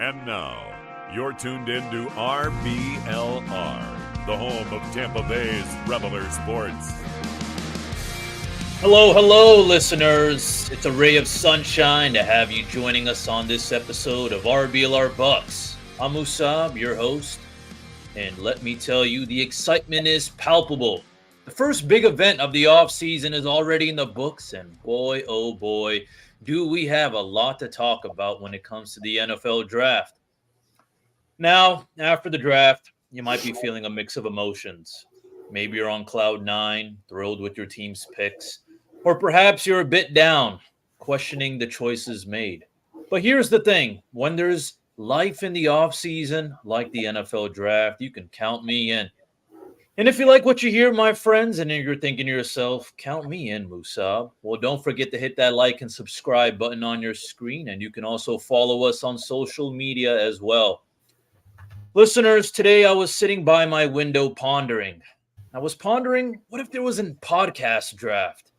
And now, you're tuned in to RBLR, the home of Tampa Bay's Reveler Sports. Hello, listeners. It's a ray of sunshine to have you joining us on this episode of RBLR Bucs. I'm Musab, your host, and let me tell you, the excitement is palpable. The first big event of the offseason is already in the books, and boy, oh boy, do we have a lot to talk about when it comes to the NFL draft. Now, after the draft, you might be feeling a mix of emotions. Maybe you're on cloud nine, thrilled with your team's picks, or perhaps you're a bit down, questioning the choices made. But here's the thing, when there's life in the offseason, like the NFL draft, you can count me in. And if you like what you hear, my friends, and you're thinking to yourself, count me in, Musab. Well, don't forget to hit that like and subscribe button on your screen, and you can also follow us on social media as well. Listeners, today I was sitting by my window pondering. I was pondering, what if there was a podcast draft?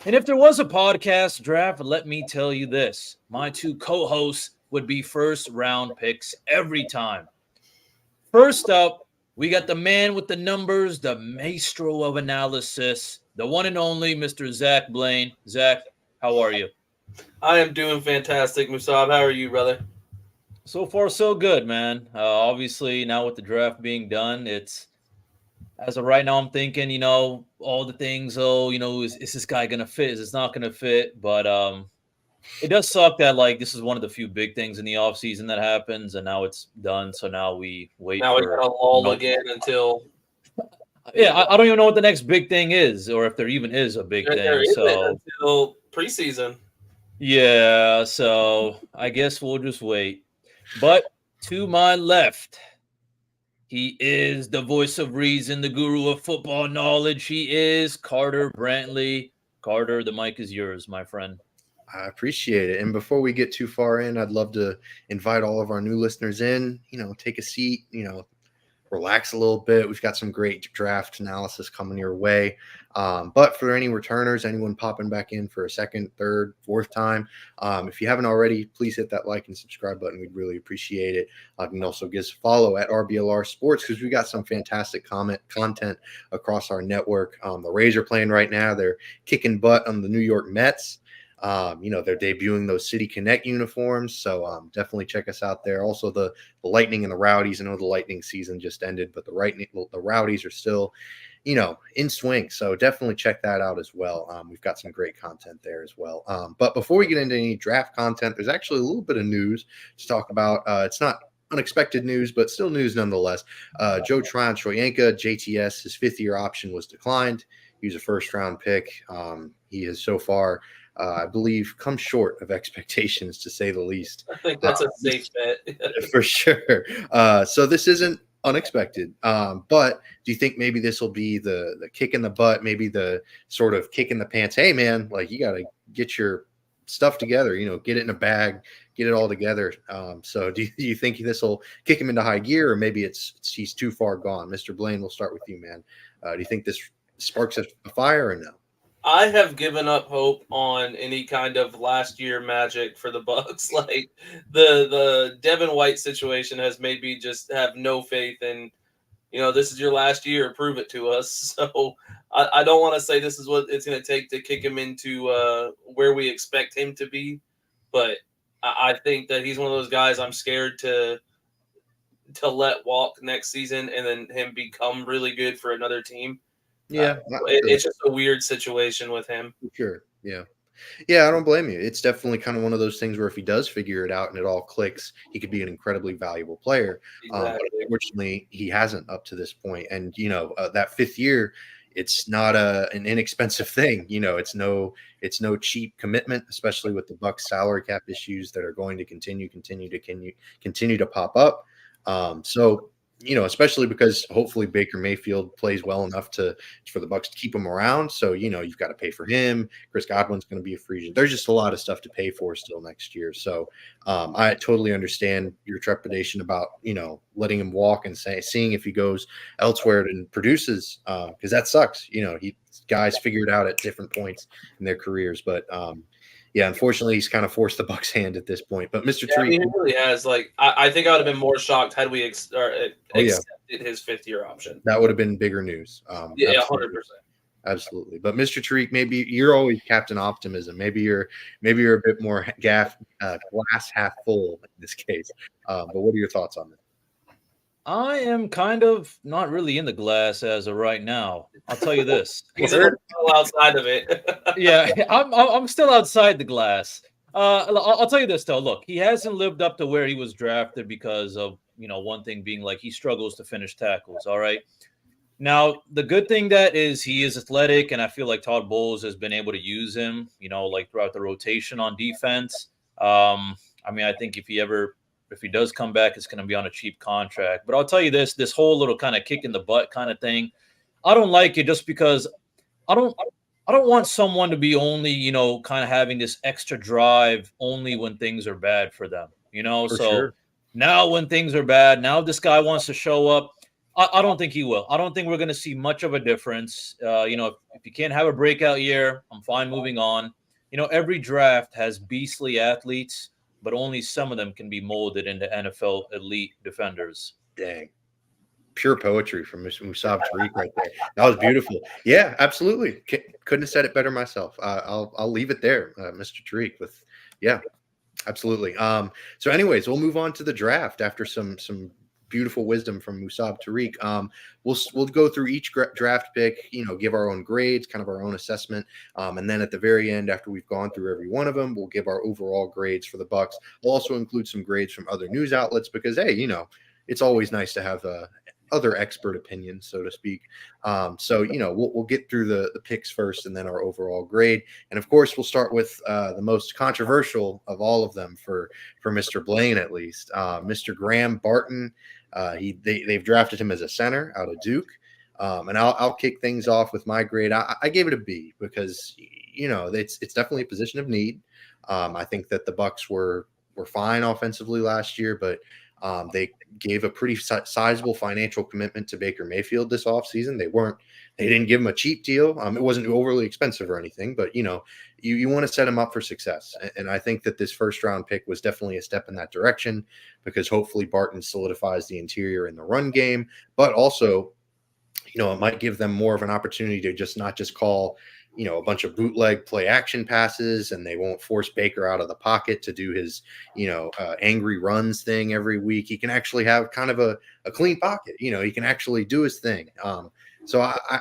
And if there was a podcast draft, let me tell you this. My two co-hosts would be first round picks every time. First up, we got the man with the numbers, the maestro of analysis, the one and only Mr. Zach Blaine. Zach, how are you? I am doing fantastic, Musab. How are you, brother? So far, so good, man. Obviously, now with the draft being done, it's as of right now, I'm thinking, all the things. Oh, is this guy gonna fit? Is this not gonna fit? But it does suck that this is one of the few big things in the offseason that happens, and now it's done. So now we wait. Now we got a lull again until. Yeah, I don't even know what the next big thing is, or if there even is a big thing. Until preseason. Yeah, so I guess we'll just wait. But to my left, he is the voice of reason, the guru of football knowledge. He is Carter Brantley. Carter, the mic is yours, my friend. I appreciate it. And before we get too far in, I'd love to invite all of our new listeners in, take a seat, relax a little bit. We've got some great draft analysis coming your way. But for any returners, anyone popping back in for a second, third, fourth time, if you haven't already, please hit that like and subscribe button. We'd really appreciate it. You can also give us a follow at RBLR Sports because we got some fantastic content across our network. The Rays are playing right now. They're kicking butt on the New York Mets. They're debuting those City Connect uniforms. So definitely check us out there. Also, the Lightning and the Rowdies. I know the Lightning season just ended, but the Rowdies are still, in swing. So definitely check that out as well. We've got some great content there as well. But before we get into any draft content, there's actually a little bit of news to talk about. It's not unexpected news, but still news nonetheless. Joe Tryon-Shoyinka, JTS, his fifth-year option was declined. He was a first-round pick. He has so far I believe, come short of expectations, to say the least. I think that's a safe bet. For sure. So this isn't unexpected. But do you think maybe this will be the kick in the butt, maybe the sort of kick in the pants? Hey, man, you got to get your stuff together, get it in a bag, get it all together. So do you think this will kick him into high gear, or maybe he's too far gone? Mr. Blaine, we'll start with you, man. Do you think this sparks a fire or no? I have given up hope on any kind of last year magic for the Bucs. The Devin White situation has made me just have no faith in, this is your last year, prove it to us. So I don't want to say this is what it's going to take to kick him into where we expect him to be, but I think that he's one of those guys I'm scared to let walk next season and then him become really good for another team. Yeah, it's just a weird situation with him. Sure. Yeah, I don't blame you. It's definitely kind of one of those things where if he does figure it out and it all clicks, he could be an incredibly valuable player. Exactly. But unfortunately, he hasn't up to this point. And that fifth year, it's not an inexpensive thing. It's no cheap commitment, especially with the Bucs salary cap issues that are going to continue to pop up. So especially because hopefully Baker Mayfield plays well enough for the Bucs to keep him around. So, you've got to pay for him. Chris Godwin's going to be a free agent. There's just a lot of stuff to pay for still next year. So I totally understand your trepidation about, letting him walk and seeing if he goes elsewhere and produces, because that sucks. Guys figure it out at different points in their careers. But yeah, unfortunately, he's kind of forced the Bucs' hand at this point. But Mr. Yeah, I Tariq, mean, it really has. Like, I think I would have been more shocked had we oh yeah, accepted his 5th-year option. that would have been bigger news. Yeah, Absolutely. 100%. Absolutely. But Mr. Tariq, maybe you're always Captain Optimism. Maybe you're a bit more glass half full in this case. But what are your thoughts on this? I am kind of not really in the glass as of right now. I'll tell you this. He's a little outside of it. Yeah, I'm still outside the glass. I'll tell you this though. Look, he hasn't lived up to where he was drafted because of one thing being like he struggles to finish tackles. All right. Now the good thing that is he is athletic, and I feel like Todd Bowles has been able to use him. Like throughout the rotation on defense. I mean, I think if he does come back, it's going to be on a cheap contract. But I'll tell you this whole little kind of kick in the butt kind of thing, I don't like it just because I don't want someone to be only, kind of having this extra drive only when things are bad for them, For So sure. now when things are bad, now this guy wants to show up. I don't think he will. I don't think we're going to see much of a difference. If you can't have a breakout year, I'm fine moving on. Every draft has beastly athletes, but only some of them can be molded into NFL elite defenders. Dang. Pure poetry from Musab Tariq right there. That was beautiful. Yeah, absolutely. Couldn't have said it better myself. I'll leave it there, Mr. Tariq. Yeah, absolutely. So, anyways, we'll move on to the draft after some beautiful wisdom from Musab Tariq. We'll go through each draft pick, give our own grades, kind of our own assessment, and then at the very end, after we've gone through every one of them, we'll give our overall grades for the Bucs. We'll also include some grades from other news outlets because, hey, it's always nice to have other expert opinions, so to speak. We'll get through the picks first and then our overall grade. And of course, we'll start with the most controversial of all of them for Mr. Blaine, at least, Mr. Graham Barton. They've drafted him as a center out of Duke. And I'll kick things off with my grade. I gave it a B because, it's definitely a position of need. I think that the Bucs were fine offensively last year, but they gave a pretty sizable financial commitment to Baker Mayfield this offseason. They didn't give him a cheap deal. It wasn't overly expensive or anything, but you want to set him up for success. And I think that this first round pick was definitely a step in that direction because hopefully Barton solidifies the interior in the run game, but also, it might give them more of an opportunity to not just call, a bunch of bootleg play action passes, and they won't force Baker out of the pocket to do his, angry runs thing every week. He can actually have kind of a clean pocket. He can actually do his thing. So I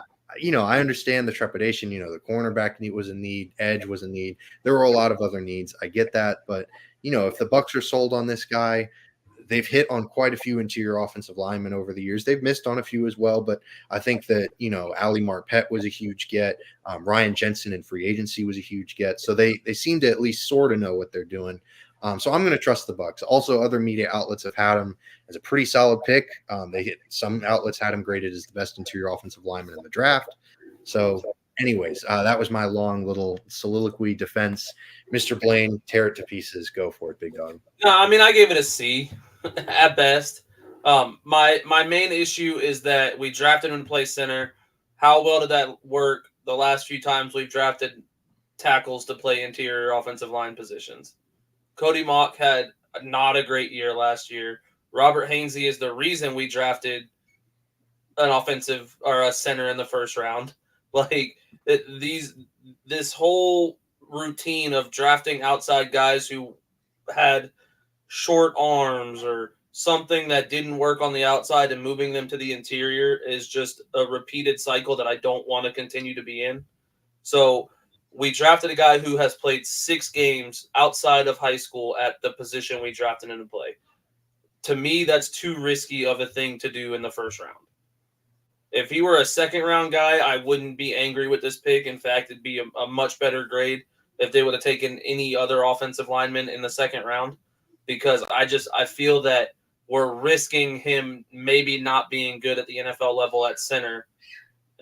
understand the trepidation. The cornerback need was a need, edge was a need. There were a lot of other needs. I get that, but if the Bucs are sold on this guy, they've hit on quite a few interior offensive linemen over the years. They've missed on a few as well, but I think that, Ali Marpet was a huge get. Ryan Jensen in free agency was a huge get. So they seem to at least sort of know what they're doing. So I'm going to trust the Bucs. Also, other media outlets have had him as a pretty solid pick. Some outlets had him graded as the best interior offensive lineman in the draft. So anyways, that was my long little soliloquy defense. Mr. Blaine, tear it to pieces. Go for it, big dog. No, I mean, I gave it a C at best. My main issue is that we drafted him to play center. How well did that work the last few times we've drafted tackles to play interior offensive line positions? Cody Mock had not a great year last year. Robert Hainsey is the reason we drafted an offensive or a center in the first round. This whole routine of drafting outside guys who had short arms or something that didn't work on the outside and moving them to the interior is just a repeated cycle that I don't want to continue to be in. So we drafted a guy who has played 6 games outside of high school at the position we drafted him to play. To me, that's too risky of a thing to do in the first round. If he were a second round guy, I wouldn't be angry with this pick. In fact, it'd be a much better grade if they would have taken any other offensive lineman in the second round, because I feel that we're risking him maybe not being good at the NFL level at center,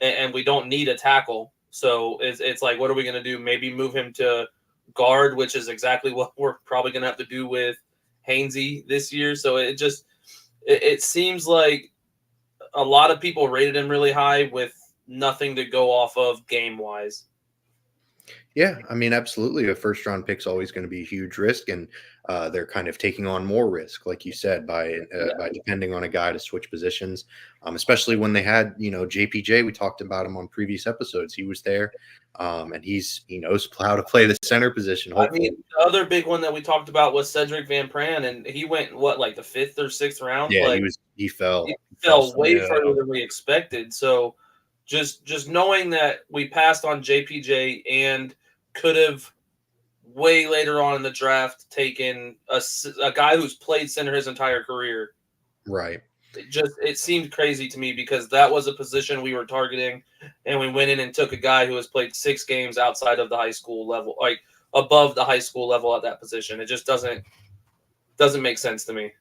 and we don't need a tackle. So it's like, what are we going to do? Maybe move him to guard, which is exactly what we're probably going to have to do with Hainsey this year. So it seems like a lot of people rated him really high with nothing to go off of game-wise. Yeah, I mean, absolutely. A first round pick's always going to be a huge risk, and they're kind of taking on more risk, like you said, by depending on a guy to switch positions. Especially when they had, JPJ. We talked about him on previous episodes. He was there, and he knows how to play the center position. I Hopefully, mean, the other big one that we talked about was Cedric Van Pran, and he went like the 5th or 6th round. yeah, Like he fell. he He fell fell some. way Yeah. further than we expected. So just knowing that we passed on JPJ and could have way later on in the draft taken a guy who's played center his entire career. Right. It seemed crazy to me because that was a position we were targeting, and we went in and took a guy who has played 6 games outside of the high school level, like above the high school level at that position. It just doesn't make sense to me.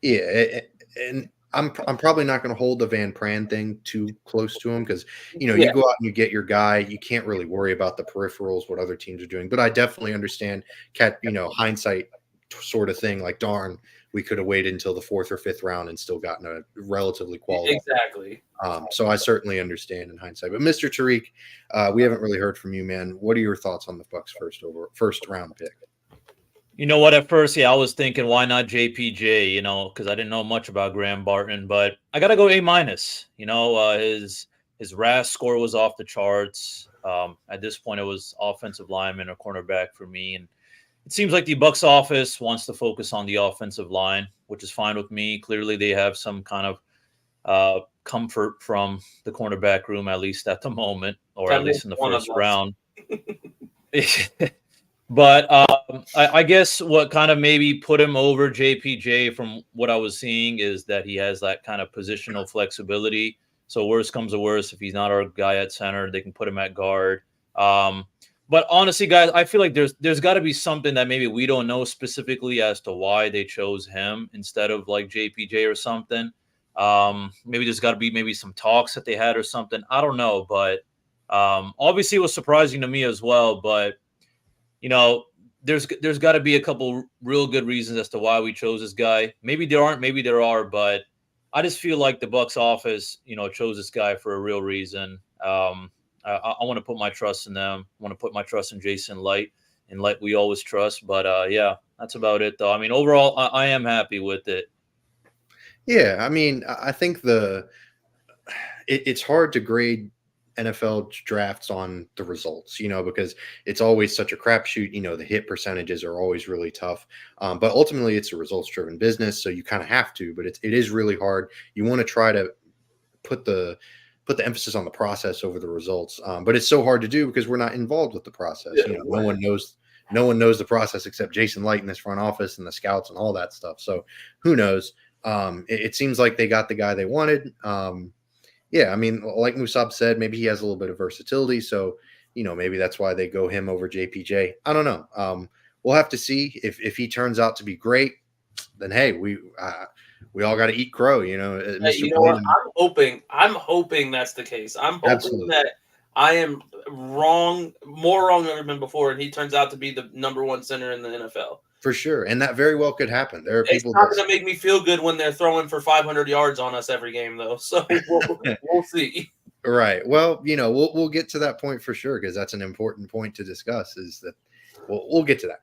Yeah, and I'm probably not going to hold the Van Pran thing too close to him because you Yeah. go out and you get your guy. You can't really worry about the peripherals, what other teams are doing. But I definitely understand hindsight sort of thing. Like, darn, we could have waited until the 4th or 5th round and still gotten a relatively quality. Exactly. So I certainly understand in hindsight. But Mr. Tariq, we haven't really heard from you, man. What are your thoughts on the Bucs first round pick? You know what? At first, I was thinking, why not JPJ? Because I didn't know much about Graham Barton, but I gotta go A minus. His RAS score was off the charts. At this point, it was offensive lineman or cornerback for me, and it seems like the Bucs office wants to focus on the offensive line, which is fine with me. Clearly, they have some kind of comfort from the cornerback room, at least at the moment, or at least in the first round. But I guess what kind of maybe put him over JPJ from what I was seeing is that he has that kind of positional flexibility. So worst comes to worst, if he's not our guy at center, they can put him at guard. But honestly, guys, I feel like there's got to be something that maybe we don't know specifically as to why they chose him instead of like JPJ or something. Maybe there's got to be maybe some talks that they had or something. I don't know, but obviously it was surprising to me as well. But there's got to be a couple real good reasons as to why we chose this guy. Maybe there aren't, maybe there are, but I just feel like the Bucs office, chose this guy for a real reason. I want to put my trust in them. I want to put my trust in Jason Light, and Light we always trust. But yeah, that's about it, though. I mean, overall, I am happy with it. Yeah, I mean, I think it's hard to grade NFL drafts on the results, because it's always such a crapshoot. The hit percentages are always really tough. But ultimately, it's a results-driven business, so you kind of have to. But it is really hard. You want to try to put the emphasis on the process over the results, but it's so hard to do because we're not involved with the process. No one knows the process except Jason Light in this front office and the scouts and all that stuff. So who knows? It seems like they got the guy they wanted. Yeah, I mean, like Musab said, maybe he has a little bit of versatility. So, maybe that's why they go him over JPJ. I don't know. We'll have to see if he turns out to be great. Then hey, we all got to eat crow. Mr. Hey, you know what? I'm hoping that's the case. I'm hoping that I am wrong, more wrong than I've been before, and he turns out to be the number 1 center in the NFL. For sure, and that very well could happen. There are people. It's not going to make me feel good when they're throwing for 500 yards on us every game, though. So we'll see. Right. Well, we'll get to that point for sure because that's an important point to discuss. Is that we'll get to that.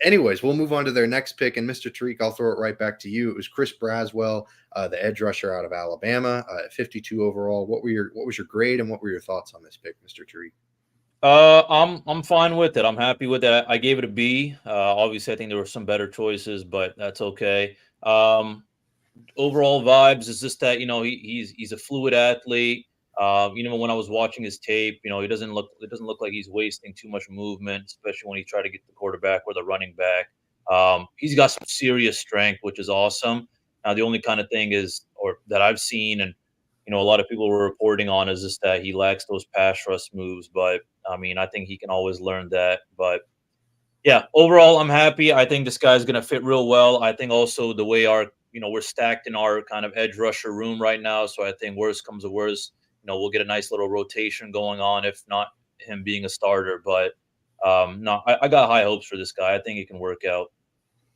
Anyways, we'll move on to their next pick. And Mr. Tariq, I'll throw it right back to you. It was Chris Braswell, the edge rusher out of Alabama, 52 overall. What was your grade and what were your thoughts on this pick, Mr. Tariq? I'm fine with it. I'm happy with it. I gave it a B. Obviously, I think there were some better choices, but that's okay. Overall vibes is just that he's a fluid athlete. When I was watching his tape, it doesn't look like he's wasting too much movement, especially when he tried to get the quarterback or the running back. He's got some serious strength, which is awesome. Now, the only kind of thing or that I've seen and a lot of people were reporting on is just that he lacks those pass rush moves. But I mean, I think he can always learn that. But yeah, overall, I'm happy. I think this guy's going to fit real well. I think also the way we're stacked in our kind of edge rusher room right now. So I think worst comes to worst, we'll get a nice little rotation going on, if not him being a starter. But no, I got high hopes for this guy. I think he can work out.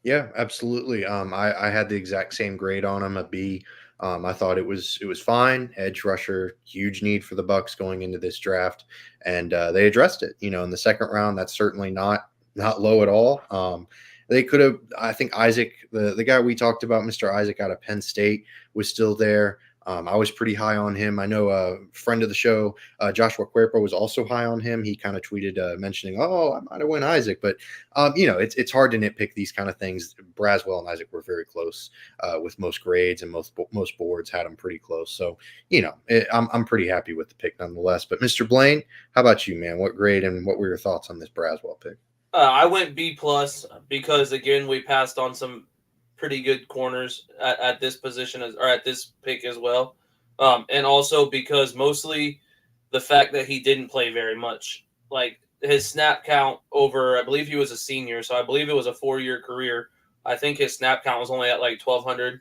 Yeah, absolutely. I had the exact same grade on him, a B. I thought it was fine. Edge rusher, huge need for the Bucs going into this draft, and they addressed it. In the second round, that's certainly not low at all. They could have. I think Isaac, the guy we talked about, Mr. Isaac out of Penn State, was still there. I was pretty high on him. I know a friend of the show, Joshua Cuerpo, was also high on him. He kind of tweeted mentioning, "Oh, I might have went Isaac," but it's hard to nitpick these kind of things. Braswell and Isaac were very close with most grades, and most boards had them pretty close. So I'm pretty happy with the pick nonetheless. But Mr. Blaine, how about you, man? What grade and what were your thoughts on this Braswell pick? I went B+ because again we passed on some pretty good corners at this position or at this pick as well, and also because mostly the fact that he didn't play very much. Like his snap count over, I believe he was a senior, so I believe it was a 4-year career. I think his snap count was only at like 1,200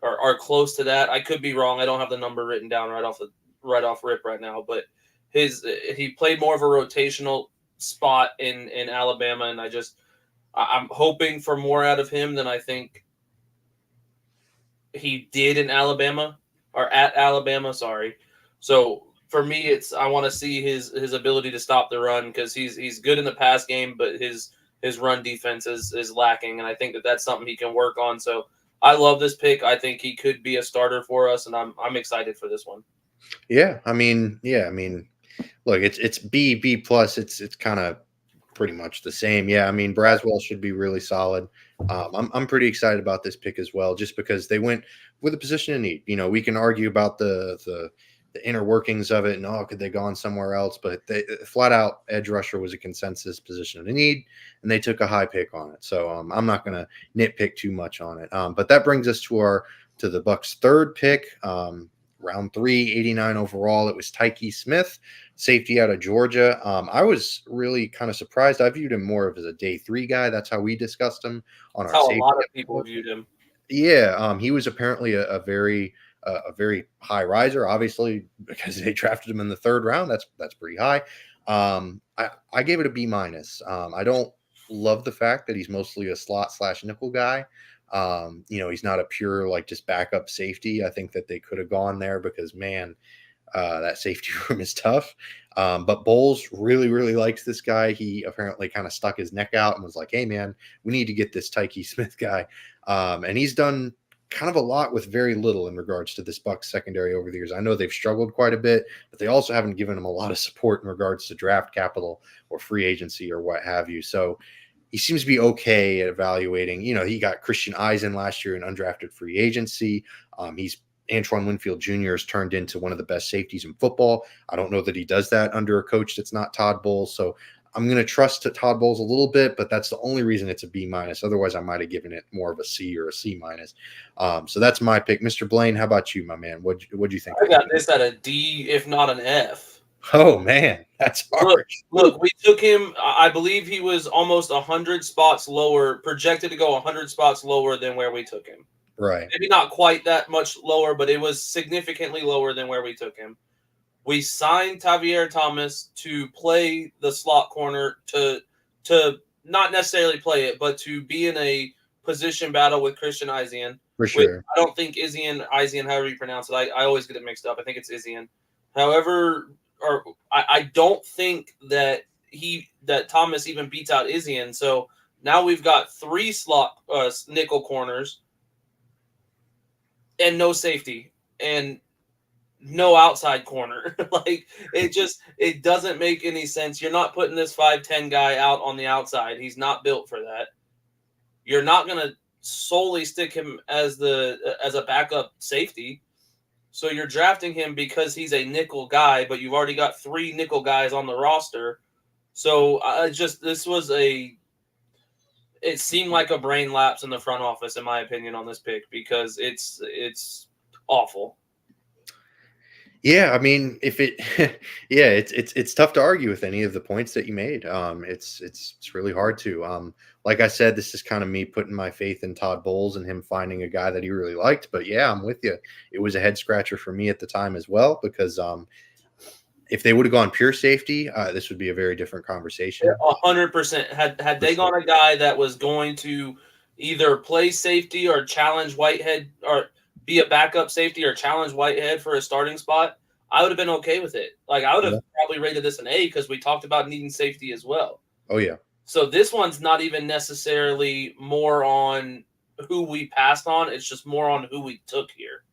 or close to that. I could be wrong. I don't have the number written down right off rip right now, but he played more of a rotational spot in Alabama, and I'm hoping for more out of him than I think he did in Alabama or at Alabama. Sorry. So for me, I want to see his ability to stop the run because he's good in the pass game, but his run defense is lacking, and I think that's something he can work on. So I love this pick. I think he could be a starter for us, and I'm excited for this one. Yeah, I mean, look, it's B+. It's kind of pretty much the same. Yeah, I mean, Braswell should be really solid. I'm pretty excited about this pick as well, just because they went with a position of need. We can argue about the inner workings of it, and could they gone somewhere else? But they flat out edge rusher was a consensus position of need, and they took a high pick on it. So I'm not going to nitpick too much on it. But that brings us to the Bucs' third pick. Round 3, 89 overall. It was Tyke Smith, safety out of Georgia. I was really kind of surprised. I viewed him more of as a day 3 guy. That's how we discussed him on our safety. A lot of people viewed him. Yeah, he was apparently a very high riser, obviously, because they drafted him in the 3rd round. That's pretty high. I gave it a B-. I don't love the fact that he's mostly a slot/nickel guy. He's not a pure just backup safety. I think that they could have gone there because that safety room is tough. But Bowles really, really likes this guy. He apparently kind of stuck his neck out and was like, "Hey man, we need to get this Tyke Smith guy." And he's done kind of a lot with very little in regards to this Bucs secondary over the years. I know they've struggled quite a bit, but they also haven't given him a lot of support in regards to draft capital or free agency or what have you. So he seems to be okay at evaluating. He got Christian Eisen last year in undrafted free agency. He's Antoine Winfield Jr. has turned into one of the best safeties in football. I don't know that he does that under a coach that's not Todd Bowles. So I'm going to trust Todd Bowles a little bit, but that's the only reason it's a B-. Otherwise, I might have given it more of a C or a C-. So that's my pick. Mr. Blaine, how about you, my man? What'd you think? I got this at a D, if not an F. Oh man, that's hard. Look, we took him. I believe he was almost 100 spots lower, projected to go 100 spots lower than where we took him. Right. Maybe not quite that much lower, but it was significantly lower than where we took him. We signed Tavier Thomas to play the slot corner to not necessarily play it, but to be in a position battle with Christian Eisen. For sure. I don't think Eisen, however you pronounce it. I always get it mixed up. I think it's Eisen. However, I don't think that Thomas even beats out Eisen. So now we've got 3 slot nickel corners and no safety and no outside corner. It doesn't make any sense. You're not putting this 5'10" guy out on the outside. He's not built for that. You're not going to solely stick him as a backup safety. So you're drafting him because he's a nickel guy, but you've already got 3 nickel guys on the roster. So it seemed like a brain lapse in the front office, in my opinion, on this pick, because it's awful. Yeah, I mean, it's tough to argue with any of the points that you made. It's really hard to. Like I said, this is kind of me putting my faith in Todd Bowles and him finding a guy that he really liked. But yeah, I'm with you. It was a head scratcher for me at the time as well, because if they would have gone pure safety, this would be a very different conversation. 100%. Had they gone a guy that was going to either play safety or challenge Whitehead or be a backup safety or challenge Whitehead for a starting spot, I would have been okay with it. Like, I would have probably rated this an A because we talked about needing safety as well. Oh, yeah. So this one's not even necessarily more on who we passed on. It's just more on who we took here.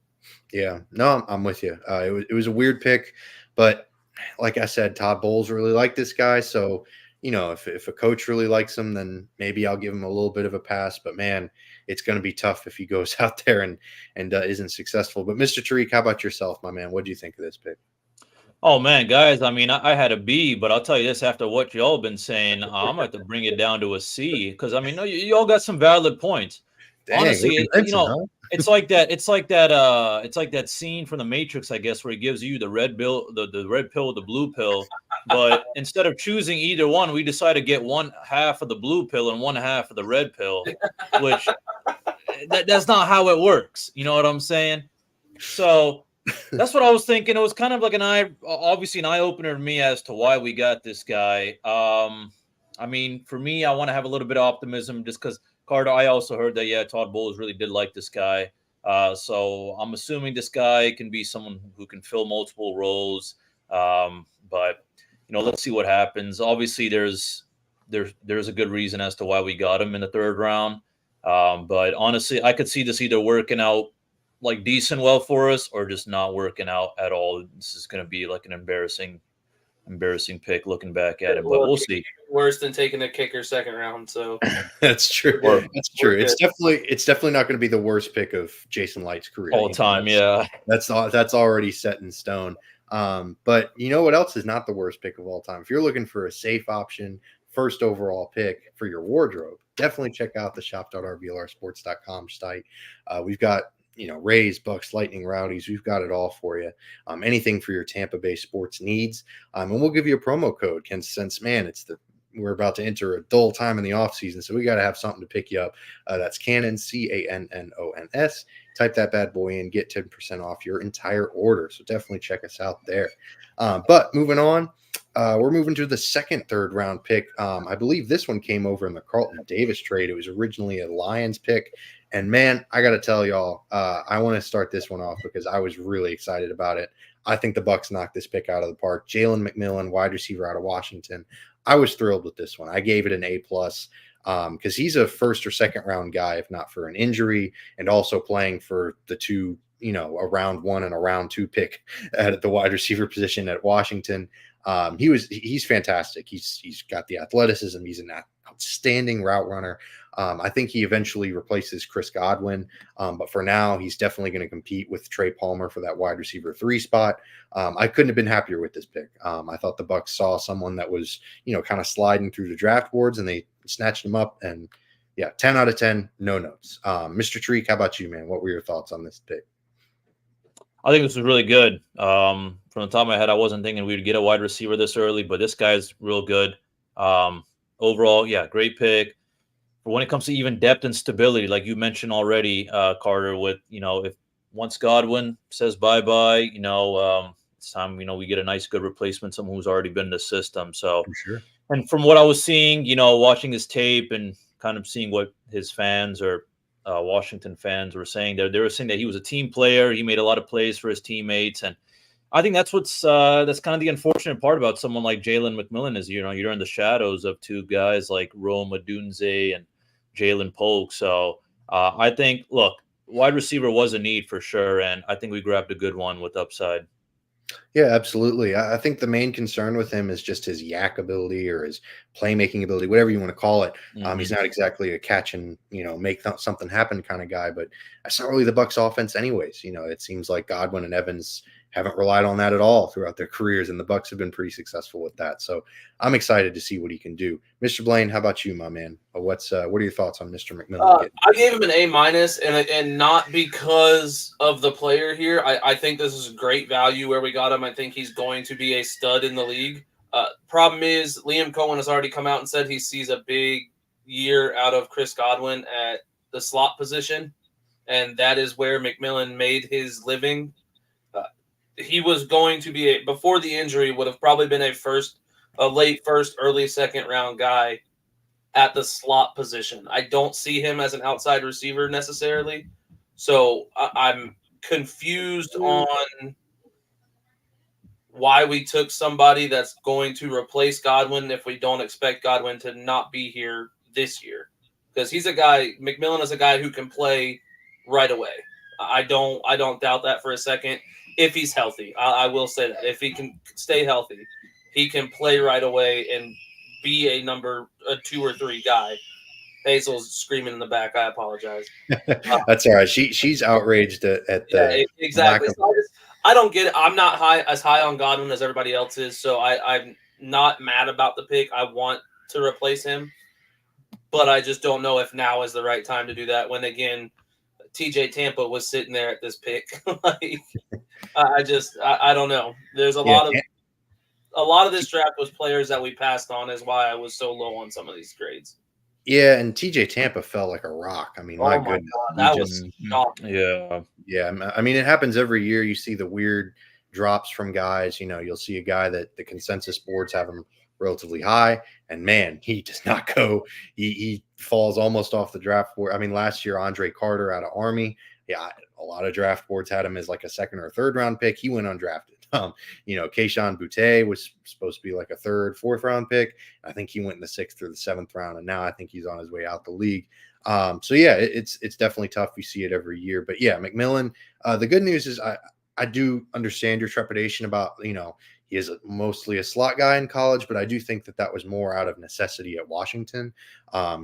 Yeah. No, I'm with you. It was a weird pick, but like I said, Todd Bowles really liked this guy. So, if a coach really likes him, then maybe I'll give him a little bit of a pass. But, man, it's going to be tough if he goes out there and isn't successful. But, Mr. Tariq, how about yourself, my man? What do you think of this pick? Oh, man, guys, I mean, I had a B, but I'll tell you this, after what y'all been saying, I'm going to have to bring it down to a C because, I mean, no, you all got some valid points. Dang, honestly, huh? it's like that scene from the Matrix, I guess, where he gives you the red pill, the red pill, the blue pill. But instead of choosing either one, we decide to get one half of the blue pill and one half of the red pill, which that's not how it works. You know what I'm saying? So that's what I was thinking. It was kind of like an eye opener to me as to why we got this guy. I mean, for me, I want to have a little bit of optimism just because, Carter, I also heard that, Todd Bowles really did like this guy. So I'm assuming this guy can be someone who can fill multiple roles. But, let's see what happens. Obviously, there's a good reason as to why we got him in the third round. But honestly, I could see this either working out like decent well for us or just not working out at all. This is going to be like an embarrassing pick looking back at it, but we'll see. Worse than taking a kicker second round. So that's true. That's true. It's definitely not going to be the worst pick of Jason Light's career all time. Yeah, that's already set in stone. But you know what else is not the worst pick of all time? If you're looking for a safe option, first overall pick for your wardrobe, definitely check out the shop.rblrsports.com site. We've got Rays, Bucs, Lightning, Rowdies. We've got it all for you. Anything for your Tampa Bay sports needs. And we'll give you a promo code since, man, we're about to enter a dull time in the off season. So we got to have something to pick you up. That's Cannon, CANNONS. Type that bad boy in, get 10% off your entire order. So definitely check us out there. But moving on, we're moving to the third round pick. I believe this one came over in the Carlton Davis trade. It was originally a Lions pick. And, man, I got to tell y'all, I want to start this one off because I was really excited about it. I think the Bucs knocked this pick out of the park. Jalen McMillan, wide receiver out of Washington. I was thrilled with this one. I gave it an A+, because he's a first or second round guy, if not for an injury, and also playing for the two, a round 1 and a round 2 pick at the wide receiver position at Washington. He's fantastic. He's got the athleticism. He's an outstanding route runner. I think he eventually replaces Chris Godwin. But for now, he's definitely going to compete with Trey Palmer for that wide receiver 3 spot. I couldn't have been happier with this pick. I thought the Bucs saw someone that was, kind of sliding through the draft boards, and they snatched him up. And 10 out of 10, no notes. Mr. Tariq, how about you, man? What were your thoughts on this pick? I think this was really good. From the top of my head, I wasn't thinking we would get a wide receiver this early, but this guy's real good. Overall, great pick. But when it comes to even depth and stability, like you mentioned already, Carter, with, if once Godwin says bye-bye, it's time, we get a nice, good replacement, someone who's already been in the system. So, for sure. And from what I was seeing, watching his tape and kind of seeing what his fans or Washington fans were saying, they were saying that he was a team player. He made a lot of plays for his teammates. And I think that's that's kind of the unfortunate part about someone like Jalen McMillan is, you're in the shadows of two guys like Rome Odunze and Jalen Polk. So I think, look, wide receiver was a need for sure, and I think we grabbed a good one with upside. Yeah, absolutely. I think the main concern with him is just his yak ability or his playmaking ability, whatever you want to call it. Mm-hmm. He's not exactly a catch and, make something happen kind of guy, but that's not really the Bucs offense anyways. It seems like Godwin and Evans haven't relied on that at all throughout their careers, and the Bucs have been pretty successful with that. So I'm excited to see what he can do. Mr. Blaine, how about you, my man? What are your thoughts on Mr. McMillan? I gave him an A-, and not because of the player here. I think this is great value where we got him. I think he's going to be a stud in the league. Problem is, Liam Cohen has already come out and said he sees a big year out of Chris Godwin at the slot position, and that is where McMillan made his living. He was going to be before the injury would have probably been a late first, early second round guy at the slot position. I don't see him as an outside receiver necessarily. So I'm confused on why we took somebody that's going to replace Godwin if we don't expect Godwin to not be here this year. Because McMillan is a guy who can play right away. I don't doubt that for a second. If he's healthy, I will say that. If he can stay healthy, he can play right away and be a 2 or 3 guy. Hazel's screaming in the back. I apologize. That's all right. She's outraged at the exactly. lack of. So I don't get it. I'm not as high on Godwin as everybody else is, so I'm not mad about the pick. I want to replace him, but I just don't know if now is the right time to do that. When again, TJ Tampa was sitting there at this pick. Like, I don't know. There's a lot of this draft was players that we passed on, is why I was so low on some of these grades. Yeah, and TJ Tampa fell like a rock. I mean, my goodness. God, that was shocking. Yeah. I mean, it happens every year. You see the weird drops from guys. You'll see a guy that the consensus boards have him relatively high, and man, he does not go. He falls almost off the draft board. I mean, last year, Andre Carter out of Army. Yeah, a lot of draft boards had him as like a 2nd or 3rd round pick. He went undrafted. Keyshawn Boutte was supposed to be like a 3rd, 4th round pick. I think he went in the 6th or the 7th round, and now I think he's on his way out the league. So yeah, it's definitely tough. You see it every year, but yeah, McMillan. The good news is I do understand your trepidation about he is mostly a slot guy in college, but I do think that was more out of necessity at Washington.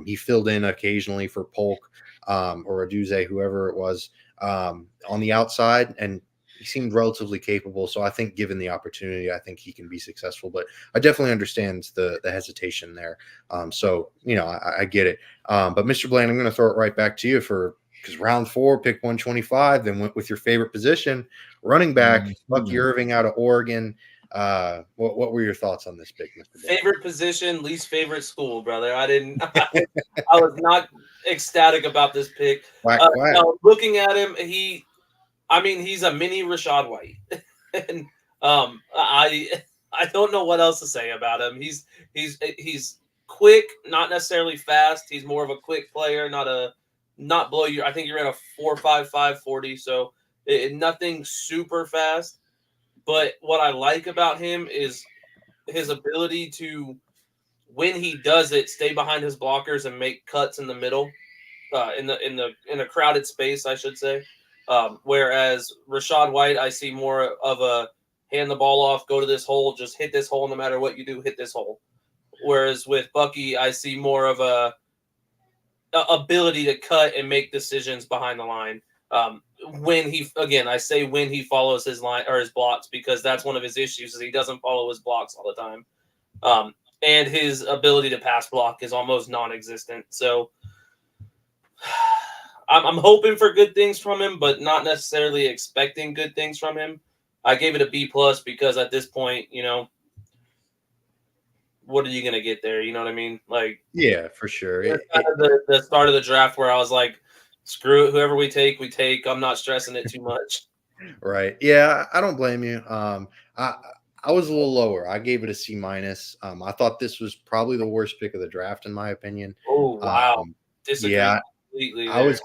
He filled in occasionally for Polk or Aduze, whoever it was, on the outside, and he seemed relatively capable. So I think given the opportunity, I think he can be successful, but I definitely understand the hesitation there. So, I get it. But Mr. Bland, I'm going to throw it right back to you because round 4, pick 125, then went with your favorite position, running back, Bucky Irving out of Oregon. What were your thoughts on this pick, Mr. Bland? Favorite position, least favorite school, brother. I was not ecstatic about this pick. Quack. Looking at him, he's a mini Rashad White, and I don't know what else to say about him. He's quick, not necessarily fast. He's more of a quick player, not blow you. I think he ran a 4.55 40, so nothing super fast. But what I like about him is his ability to, when he does it, stay behind his blockers and make cuts in the middle, in a crowded space, I should say. Whereas Rashad White, I see more of a hand the ball off, go to this hole, just hit this hole no matter what you do, hit this hole. Whereas with Bucky, I see more of a ability to cut and make decisions behind the line. When he follows his line or his blocks, because that's one of his issues is he doesn't follow his blocks all the time. And his ability to pass block is almost non-existent. So I'm hoping for good things from him, but not necessarily expecting good things from him. I gave it a B+ because at this point, what are you going to get there? You know what I mean? Like, yeah, for sure. It's kind of the start of the draft where I was like, screw it, whoever we take. I'm not stressing it too much. Right. Yeah, I don't blame you. I was a little lower. I gave it a C-. I thought this was probably the worst pick of the draft, in my opinion. Oh, wow. Disagree completely there.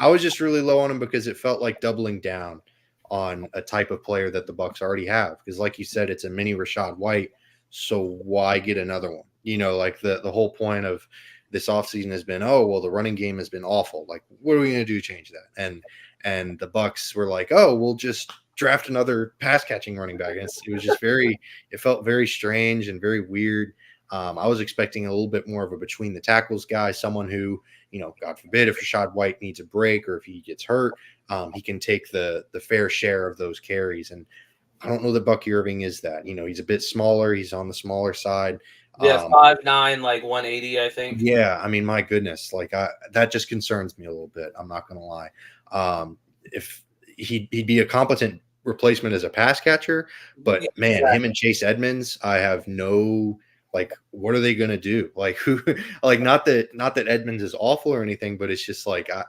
I was just really low on him because it felt like doubling down on a type of player that the Bucs already have. Because like you said, it's a mini Rashad White. So why get another one? Like the whole point of this offseason has been, the running game has been awful. Like, what are we going to do to change that? And the Bucs were like, we'll just draft another pass catching running back. And it was just it felt very strange and very weird. I was expecting a little bit more of a between the tackles guy, someone who, God forbid, if Rashad White needs a break or if he gets hurt, he can take the fair share of those carries. And I don't know that Bucky Irving is that. He's a bit smaller. He's on the smaller side. Yeah, 5'9", like 180, I think. Yeah, I mean, my goodness, like that just concerns me a little bit. I'm not going to lie. If he'd be a competent replacement as a pass catcher, but man, exactly. Him and Chase Edmonds, I have no. Like, what are they going to do? Like, who? Like, not that Edmonds is awful or anything, but it's just like I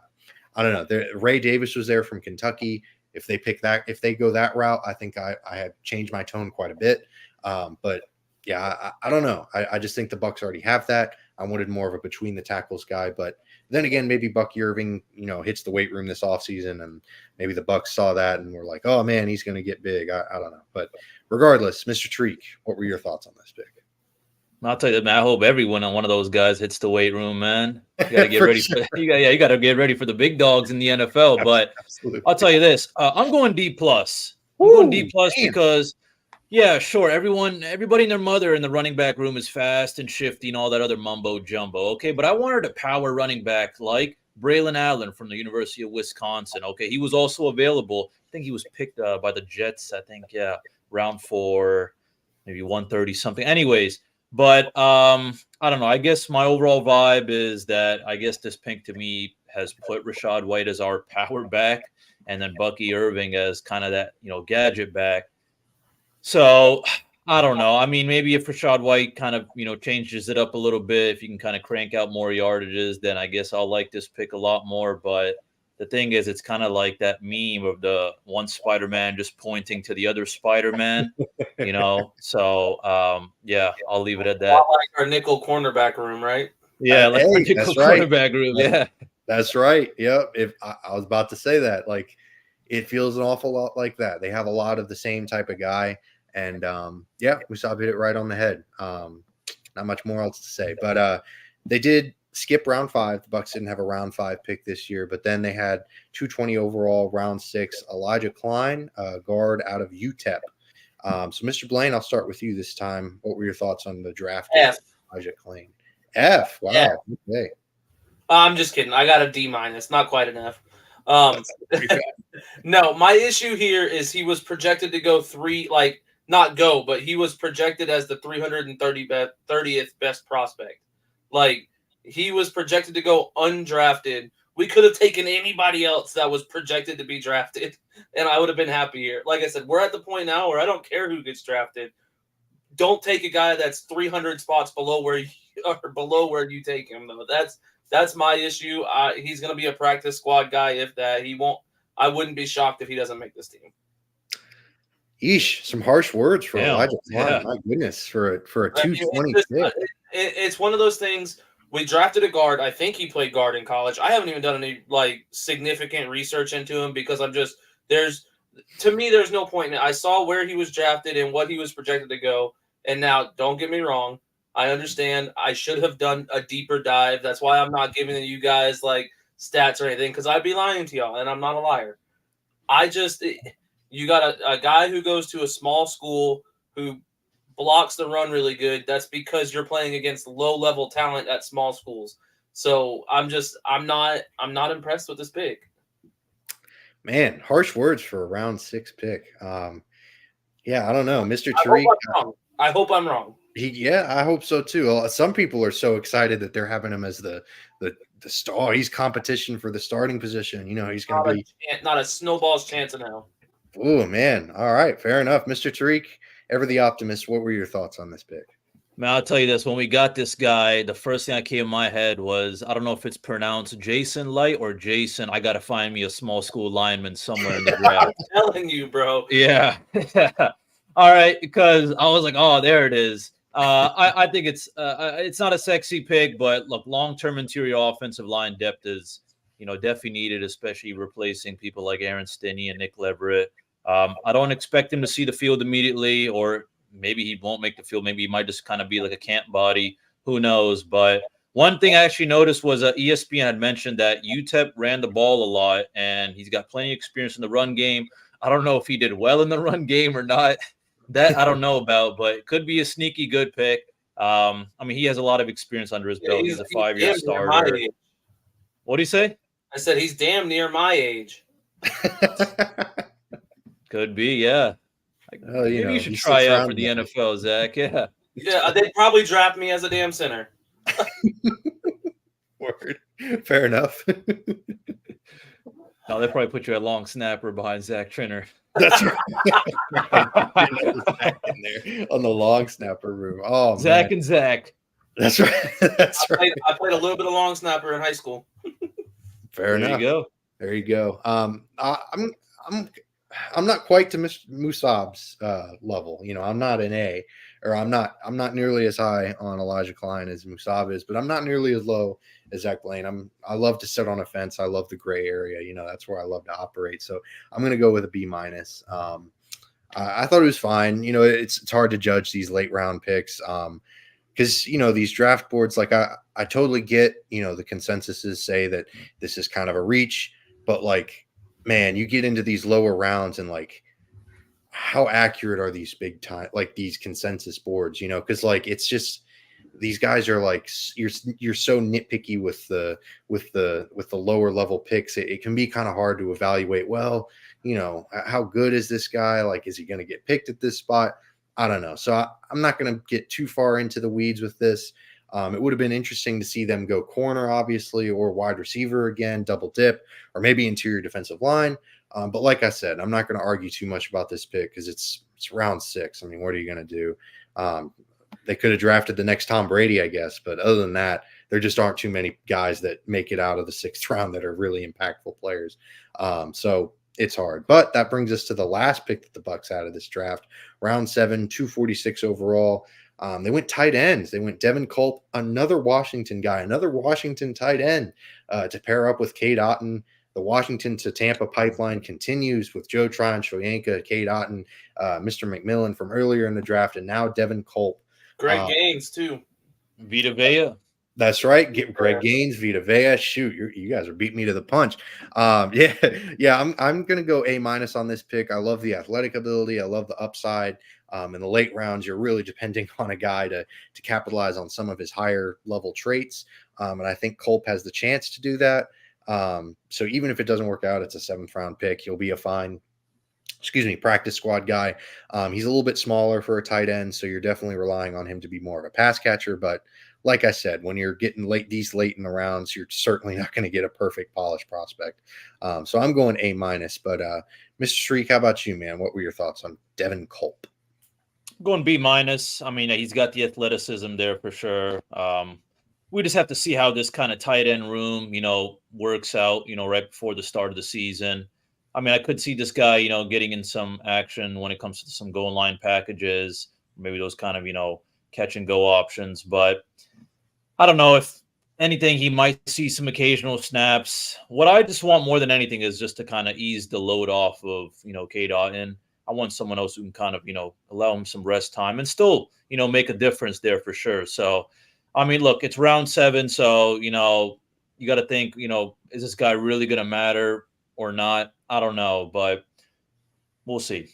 don't know. Ray Davis was there from Kentucky. If they go that route, I think I have changed my tone quite a bit. But yeah, I don't know. I just think the Bucs already have that. I wanted more of a between the tackles guy, but Then again, maybe Bucky Irving, hits the weight room this offseason, and maybe the Bucs saw that and were like, oh, man, he's going to get big. I don't know. But regardless, Mr. Treek, what were your thoughts on this pick? I'll tell you, man, I hope everyone on one of those guys hits the weight room, man. You got to get ready. Sure. You got to get ready for the big dogs in the NFL. But Absolutely. I'll tell you this, I'm going D+. I'm going D+ because, yeah, sure, everybody and their mother in the running back room is fast and shifty and all that other mumbo jumbo. Okay, but I wanted a power running back like Braylon Allen from the University of Wisconsin. Okay, he was also available. I think he was picked by the Jets. I think, yeah, round 4, maybe 130 something. Anyways. But I don't know. I guess my overall vibe is that I guess this pick to me has put Rachaad White as our power back, and then Bucky Irving as kind of that gadget back. So I don't know. I mean, maybe if Rachaad White kind of changes it up a little bit, if you can kind of crank out more yardages, then I guess I'll like this pick a lot more. But the thing is, it's kind of like that meme of the one Spider-Man just pointing to the other Spider-Man, So, yeah, I'll leave it at that. Like our nickel cornerback room, right? Yeah, like our nickel that's right. cornerback room, yeah. That's right. Yep. If I was about to say that, like, it feels an awful lot like that. They have a lot of the same type of guy. And, yeah, Musab hit it right on the head. Not much more else to say. But they did skip round 5. The Bucs didn't have a round 5 pick this year, but then they had 220 overall, round 6, Elijah Klein, guard out of UTEP. So, Mr. Blaine, I'll start with you this time. What were your thoughts on the draft? F. Elijah Klein. F. Wow. Yeah. Okay. I'm just kidding. I got a D-, not quite an F. No, my issue here is he was projected to go but he was projected as the 30th best prospect. Like, he was projected to go undrafted. We could have taken anybody else that was projected to be drafted, and I would have been happy here. Like I said, we're at the point now where I don't care who gets drafted. Don't take a guy that's 300 spots below where you take him, though. That's my issue. He's going to be a practice squad guy. If that, he won't. I wouldn't be shocked if he doesn't make this team. Eesh, some harsh words for Elijah Klein. Yeah. My goodness, for a 220 pick. It's one of those things. We drafted a guard. I think he played guard in college. I haven't even done any significant research into him because there's no point in it. I saw where he was drafted and what he was projected to go. And now, don't get me wrong. I understand I should have done a deeper dive. That's why I'm not giving you guys stats or anything, because I'd be lying to y'all, and I'm not a liar. You got a guy who goes to a small school who blocks the run really good. That's because you're playing against low-level talent at small schools. So I'm not impressed with this pick. Man, harsh words for a round 6 pick. Yeah, I don't know, Mr. Tariq. I hope I'm wrong. I hope so too. Some people are so excited that they're having him as the star. He's competition for the starting position. He's going to be not a snowball's chance in hell. Oh man! All right, fair enough, Mr. Tariq. Ever the optimist. What were your thoughts on this pick? Man, I'll tell you this. When we got this guy, the first thing that came in my head was, I don't know if it's pronounced Jason Light or Jason. I got to find me a small school lineman somewhere in the draft. I'm telling you, bro. Yeah. All right, because I was like, oh, there it is. I think it's not a sexy pick, but look, long-term interior offensive line depth is, definitely needed, especially replacing people like Aaron Stinney and Nick Leverett. I don't expect him to see the field immediately, or maybe he won't make the field. Maybe he might just kind of be like a camp body. Who knows? But one thing I actually noticed was ESPN had mentioned that UTEP ran the ball a lot, and he's got plenty of experience in the run game. I don't know if he did well in the run game or not. That I don't know about, but it could be a sneaky good pick. I mean, he has a lot of experience under his belt. He's a 5-year starter. What do you say? I said he's damn near my age. Could be, yeah. Maybe you should try out for the NFL, Zach. Yeah. Yeah, they'd probably draft me as a damn center. Word. Fair enough. No, they'd probably put you at long snapper behind Zach Trinner. That's right. In there on the long snapper room. Oh, Zach man. and Zach. That's right. That's right. I played a little bit of long snapper in high school. Fair enough. There you go. There you go. I'm not quite to Musab's level. I'm not an A or I'm not nearly as high on Elijah Klein as Musab is, but I'm not nearly as low as Zach Blaine. I love to sit on a fence. I love the gray area. That's where I love to operate. So I'm going to go with a B-. I thought it was fine. It's hard to judge these late round picks. Because these draft boards, like I totally get, the consensuses say that this is kind of a reach, but like, man, you get into these lower rounds and like, how accurate are these big time, like these consensus boards, because like it's just these guys are like you're so nitpicky with the lower level picks. It can be kind of hard to evaluate. Well, how good is this guy? Like, is he going to get picked at this spot? I don't know. So I'm not going to get too far into the weeds with this. It would have been interesting to see them go corner, obviously, or wide receiver again, double dip, or maybe interior defensive line. But like I said, I'm not going to argue too much about this pick because it's round 6. I mean, what are you going to do? They could have drafted the next Tom Brady, I guess. But other than that, there just aren't too many guys that make it out of the 6th round that are really impactful players. So it's hard. But that brings us to the last pick that the Bucs had of this draft, round 7, 246 overall. They went tight ends. They went Devin Culp, another Washington guy, another Washington tight end to pair up with Cade Otton. The Washington to Tampa pipeline continues with Joe Tryon, Shoyinka, Cade Otton, Mr. McMillan from earlier in the draft, and now Devin Culp. Greg Gaines, too. Vita Vea. That's right. Get Greg Gaines, Vita Vea. Shoot, you guys are beating me to the punch. Yeah. I'm gonna go A- on this pick. I love the athletic ability. I love the upside. In the late rounds, you're really depending on a guy to capitalize on some of his higher level traits. And I think Culp has the chance to do that. So even if it doesn't work out, it's a 7th round pick. He'll be a fine, practice squad guy. He's a little bit smaller for a tight end, so you're definitely relying on him to be more of a pass catcher. But like I said, when you're getting late in the rounds, you're certainly not going to get a perfect polished prospect. So I'm going A-. But Mr. Shriek, how about you, man? What were your thoughts on Devin Culp? Going B-. I mean, he's got the athleticism there for sure. We just have to see how this kind of tight end room, works out, right before the start of the season. I mean, I could see this guy, getting in some action when it comes to some goal line packages, maybe those kind of, catch and go options. But I don't know, if anything, he might see some occasional snaps. What I just want more than anything is just to kind of ease the load off of, Cade Otton. I want someone else who can kind of, allow him some rest time and still, make a difference there for sure. So, I mean, look, it's round 7. So, you got to think, is this guy really going to matter or not? I don't know, but we'll see.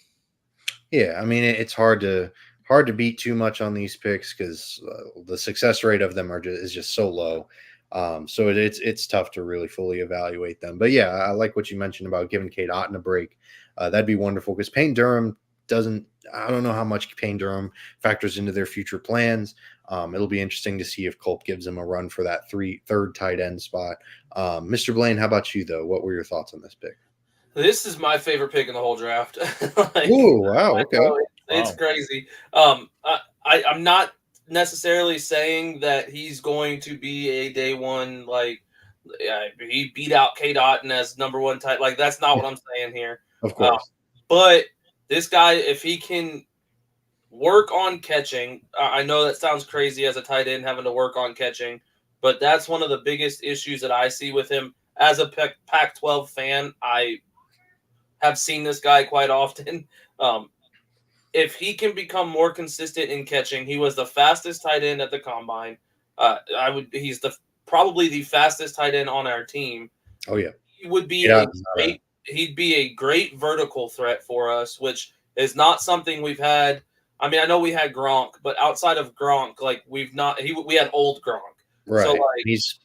Yeah, I mean, it's hard to beat too much on these picks because the success rate of them is just so low. So it's tough to really fully evaluate them. But yeah, I like what you mentioned about giving Cade Otton a break. That'd be wonderful because Payne Durham I don't know how much Payne Durham factors into their future plans. It'll be interesting to see if Culp gives him a run for that third tight end spot. Mr. Blaine, how about you, though? What were your thoughts on this pick? This is my favorite pick in the whole draft. Ooh, wow, okay. It's crazy. I'm not necessarily saying that he's going to be a day one, he beat out Cade Otton as number 1 tight. Like, that's not what I'm saying here. Of course. But this guy, if he can work on catching, I know that sounds crazy as a tight end having to work on catching, but that's one of the biggest issues that I see with him. As a Pac-12 fan, I have seen this guy quite often. If he can become more consistent in catching, he was the fastest tight end at the combine. He's probably the fastest tight end on our team. Oh yeah, he would be he'd be a great vertical threat for us, which is not something we've had. I mean, I know we had Gronk, but outside of Gronk, we had old Gronk. Right. So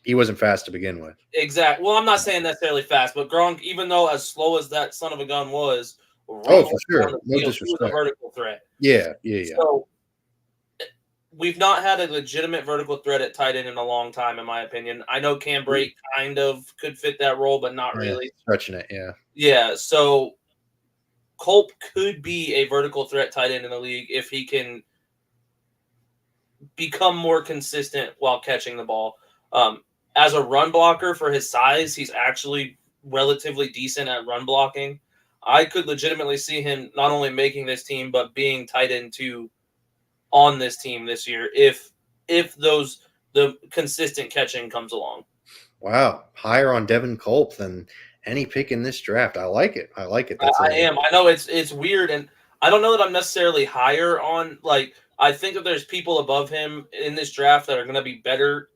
he wasn't fast to begin with. Exactly. Well, I'm not saying necessarily fast, but Gronk, even though as slow as that son of a gun was, for sure, no disrespect, he was a vertical threat. Yeah. So we've not had a legitimate vertical threat at tight end in a long time, in my opinion. I know Cam Brate kind of could fit that role, but not really. Stretching it, yeah. Yeah, so Culp could be a vertical threat tight end in the league if he can become more consistent while catching the ball. As a run blocker for his size, he's actually relatively decent at run blocking. I could legitimately see him not only making this team, but being tight end 2 on this team this year if the consistent catching comes along. Wow, higher on Devin Culp than any pick in this draft. I like it. That's I am. I know it's weird, and I don't know that I'm necessarily higher on. Like, I think that there's people above him in this draft that are going to be better.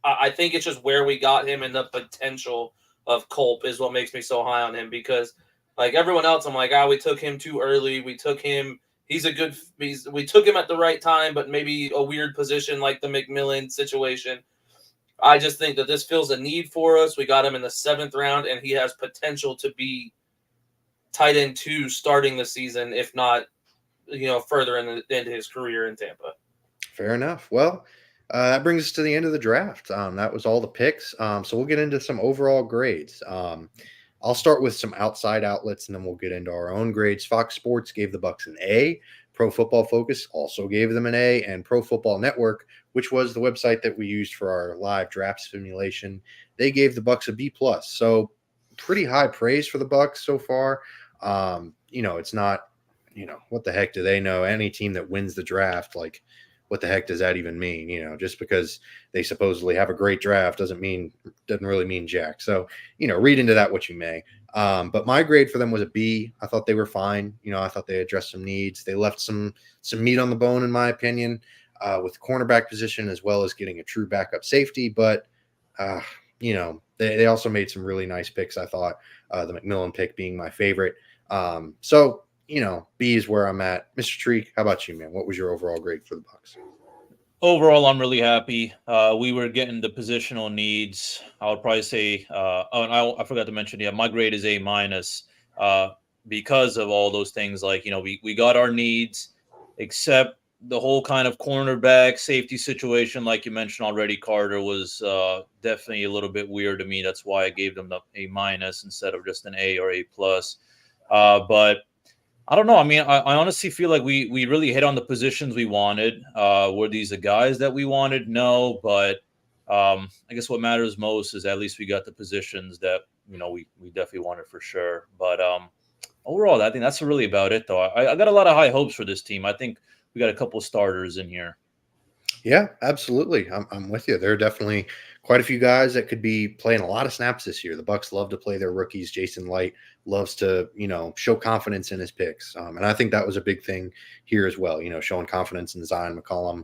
I think it's just where we got him and the potential of Culp is what makes me so high on him, because like everyone else, I'm like, we took him too early. We took him. We took him at the right time, but maybe a weird position like the McMillan situation. I just think that this fills a need for us. We got him in the 7th round, and he has potential to be tight end 2 starting the season, if not, further into his career in Tampa. Fair enough. Well, that brings us to the end of the draft. That was all the picks. So we'll get into some overall grades. I'll start with some outside outlets, and then we'll get into our own grades. Fox Sports gave the Bucs an A. Pro Football Focus also gave them an A, and Pro Football Network, which was the website that we used for our live draft simulation, they gave the Bucs a B+. So pretty high praise for the Bucs so far. It's not, what the heck do they know? Any team that wins the draft, like, what the heck does that even mean? Just because they supposedly have a great draft doesn't really mean jack. So, read into that what you may. But my grade for them was a B. I thought they were fine. I thought they addressed some needs. They left some meat on the bone, in my opinion, with cornerback position, as well as getting a true backup safety. But, they also made some really nice picks, I thought, the McMillan pick being my favorite. So, B is where I'm at. Mr. Treek, how about you, man? What was your overall grade for the Bucs? Overall, I'm really happy. We were getting the positional needs. I would probably say, and I forgot to mention, my grade is A-, because of all those things. Like, we got our needs, except the whole kind of cornerback safety situation, like you mentioned already, Carter, was definitely a little bit weird to me. That's why I gave them the A- instead of just an A or A+. But I don't know. I mean, I honestly feel like we really hit on the positions we wanted. Were these the guys that we wanted? No, but I guess what matters most is at least we got the positions that we definitely wanted for sure. But overall, I think that's really about it, though. I got a lot of high hopes for this team. I think we got a couple starters in here. Yeah, absolutely. I'm with you. There are definitely quite a few guys that could be playing a lot of snaps this year. The Bucs love to play their rookies. Jason Light loves to, show confidence in his picks. And I think that was a big thing here as well, showing confidence in Zion McCollum,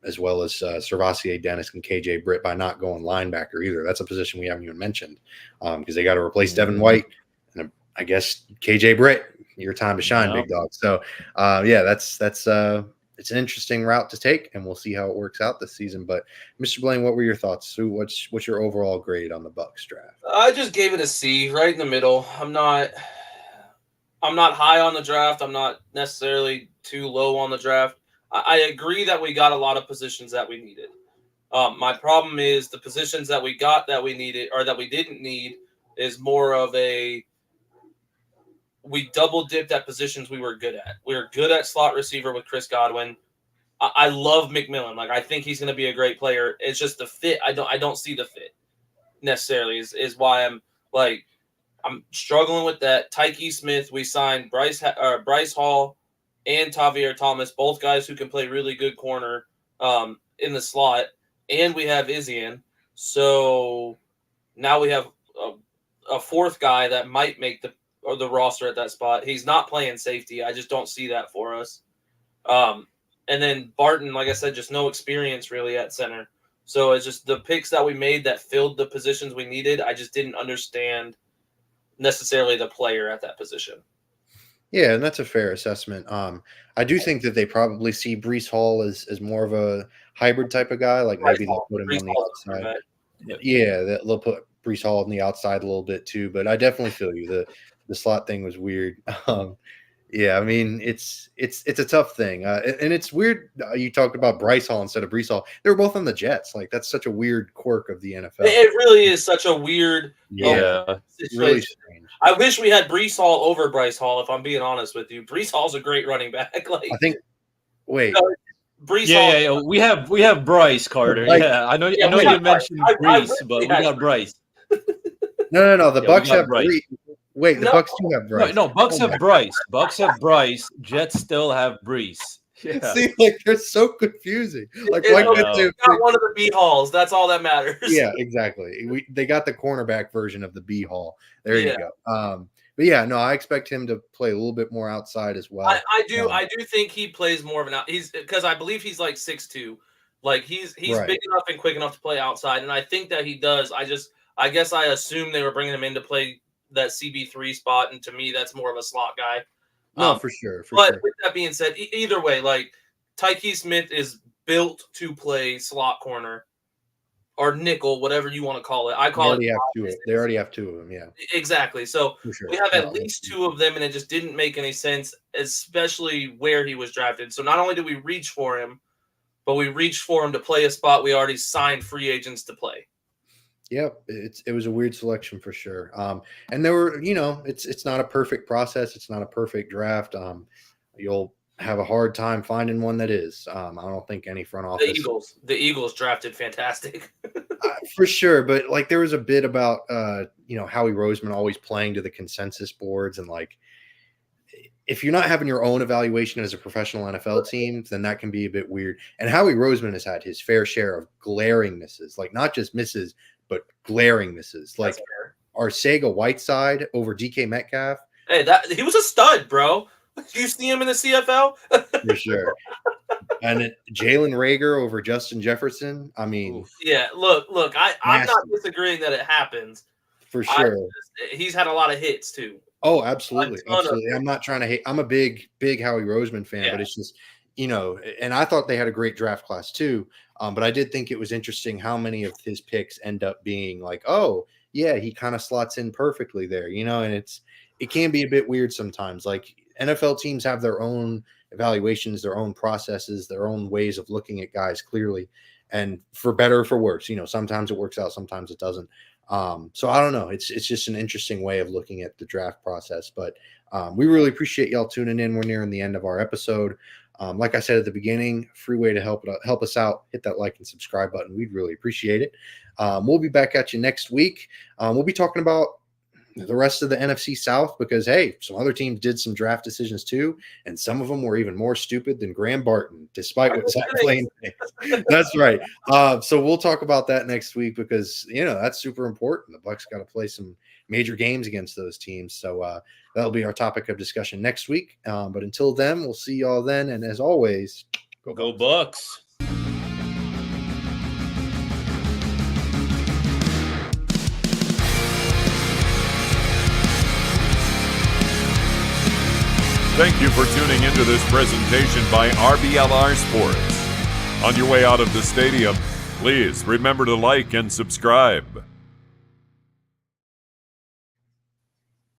as well as Servassier Dennis and KJ Britt by not going linebacker either. That's a position we haven't even mentioned because they got to replace Devin White. And I guess KJ Britt, your time to shine, big dog. So, that's it's an interesting route to take, and we'll see how it works out this season. But Mr. Blaine, what were your thoughts? So what's your overall grade on the Bucs draft? I just gave it a C, right in the middle. I'm not high on the draft. I'm not necessarily too low on the draft. I agree that we got a lot of positions that we needed. My problem is the positions that we got that we needed or that we didn't need is more of we double dipped at positions we were good at. We were good at slot receiver with Chris Godwin. I love McMillan. Like, I think he's going to be a great player. It's just the fit. I don't see the fit necessarily is why I'm struggling with that. Tyke Smith, we signed Bryce Hall and Tavier Thomas, both guys who can play really good corner in the slot, and we have Izzian. So now we have a fourth guy that might make the roster at that spot. He's not playing safety. I just don't see that for us. And then Barton, like I said, just no experience really at center. So it's just the picks that we made that filled the positions we needed. I just didn't understand necessarily the player at that position. Yeah, and that's a fair assessment. I do think that they probably see Breece Hall as more of a hybrid type of guy. Like maybe they'll put him on the outside. Yeah, they'll put Breece Hall on the outside a little bit too. But I definitely feel you. The slot thing was weird. Yeah, I mean it's a tough thing, and it's weird. You talked about Bryce Hall instead of Breece Hall. They were both on the Jets. Like that's such a weird quirk of the NFL. It really is such a weird. It's really strange. I wish we had Breece Hall over Bryce Hall. If I'm being honest with you, Breece Hall's a great running back. Like I think. Wait. Breece Hall. Yeah. We have Bryce Carter. Like, I know you mentioned Breece, but we got Bryce. No. The Bucs have Breece. Wait, the No. Bucs do have Bryce. No, Bucks Oh have my- Bryce. Bucks have Bryce. Jets still have Brees. Yeah. See, like they're so confusing. Like, It- why I couldn't know. they? We got one of the B halls. That's all that matters. Yeah, exactly. They got the cornerback version of the B Hall. There you Yeah. go. But yeah, no, I expect him to play a little bit more outside as well. I do think he plays more of an out. He's because I believe he's like 6'2". Like he's Right. big enough and quick enough to play outside, and I think that he does. I guess I assume they were bringing him in to play that CB3 spot, and to me, that's more of a slot guy. No, for sure. But with that being said, either way, like Tyke Smith is built to play slot corner or nickel, whatever you want to call it. I call it. They already have two of them. Yeah, Exactly. So for sure. we have at least two of them, and it just didn't make any sense, especially where he was drafted. So not only did we reach for him, but we reached for him to play a spot we already signed free agents to play. Yep, it was a weird selection for sure. And there were, it's not a perfect process. It's not a perfect draft. You'll have a hard time finding one that is. I don't think any front office. The Eagles drafted fantastic. For sure, but like there was a bit about Howie Roseman always playing to the consensus boards, and like if you're not having your own evaluation as a professional NFL team, then that can be a bit weird. And Howie Roseman has had his fair share of glaring misses, like not just misses, but glaring misses. Like Arcega Whiteside over DK Metcalf. Hey, he was a stud, bro. You see him in the CFL? For sure. And Jalen Reagor over Justin Jefferson. I mean, yeah. Look. I'm not disagreeing that it happens. For sure. He's had a lot of hits too. Oh, absolutely. I'm not trying to hate. I'm a big Howie Roseman fan, but it's just, and I thought they had a great draft class too. But I did think it was interesting how many of his picks end up being like, oh, yeah, he kind of slots in perfectly there, and it can be a bit weird sometimes. Like NFL teams have their own evaluations, their own processes, their own ways of looking at guys clearly, and for better or for worse, sometimes it works out, sometimes it doesn't. So I don't know. It's just an interesting way of looking at the draft process, but we really appreciate y'all tuning in. We're nearing the end of our episode. Like I said at the beginning, free way to help us out. Hit that like and subscribe button. We'd really appreciate it. We'll be back at you next week. We'll be talking about the rest of the NFC South because, hey, some other teams did some draft decisions too, and some of them were even more stupid than Graham Barton, despite what Zach Blaine thinks. That's right. So we'll talk about that next week because, that's super important. The Bucs got to play some major games against those teams. So that'll be our topic of discussion next week. But until then, we'll see y'all then. And as always, go Bucs. Thank you for tuning into this presentation by RBLR Sports. On your way out of the stadium, please remember to like and subscribe.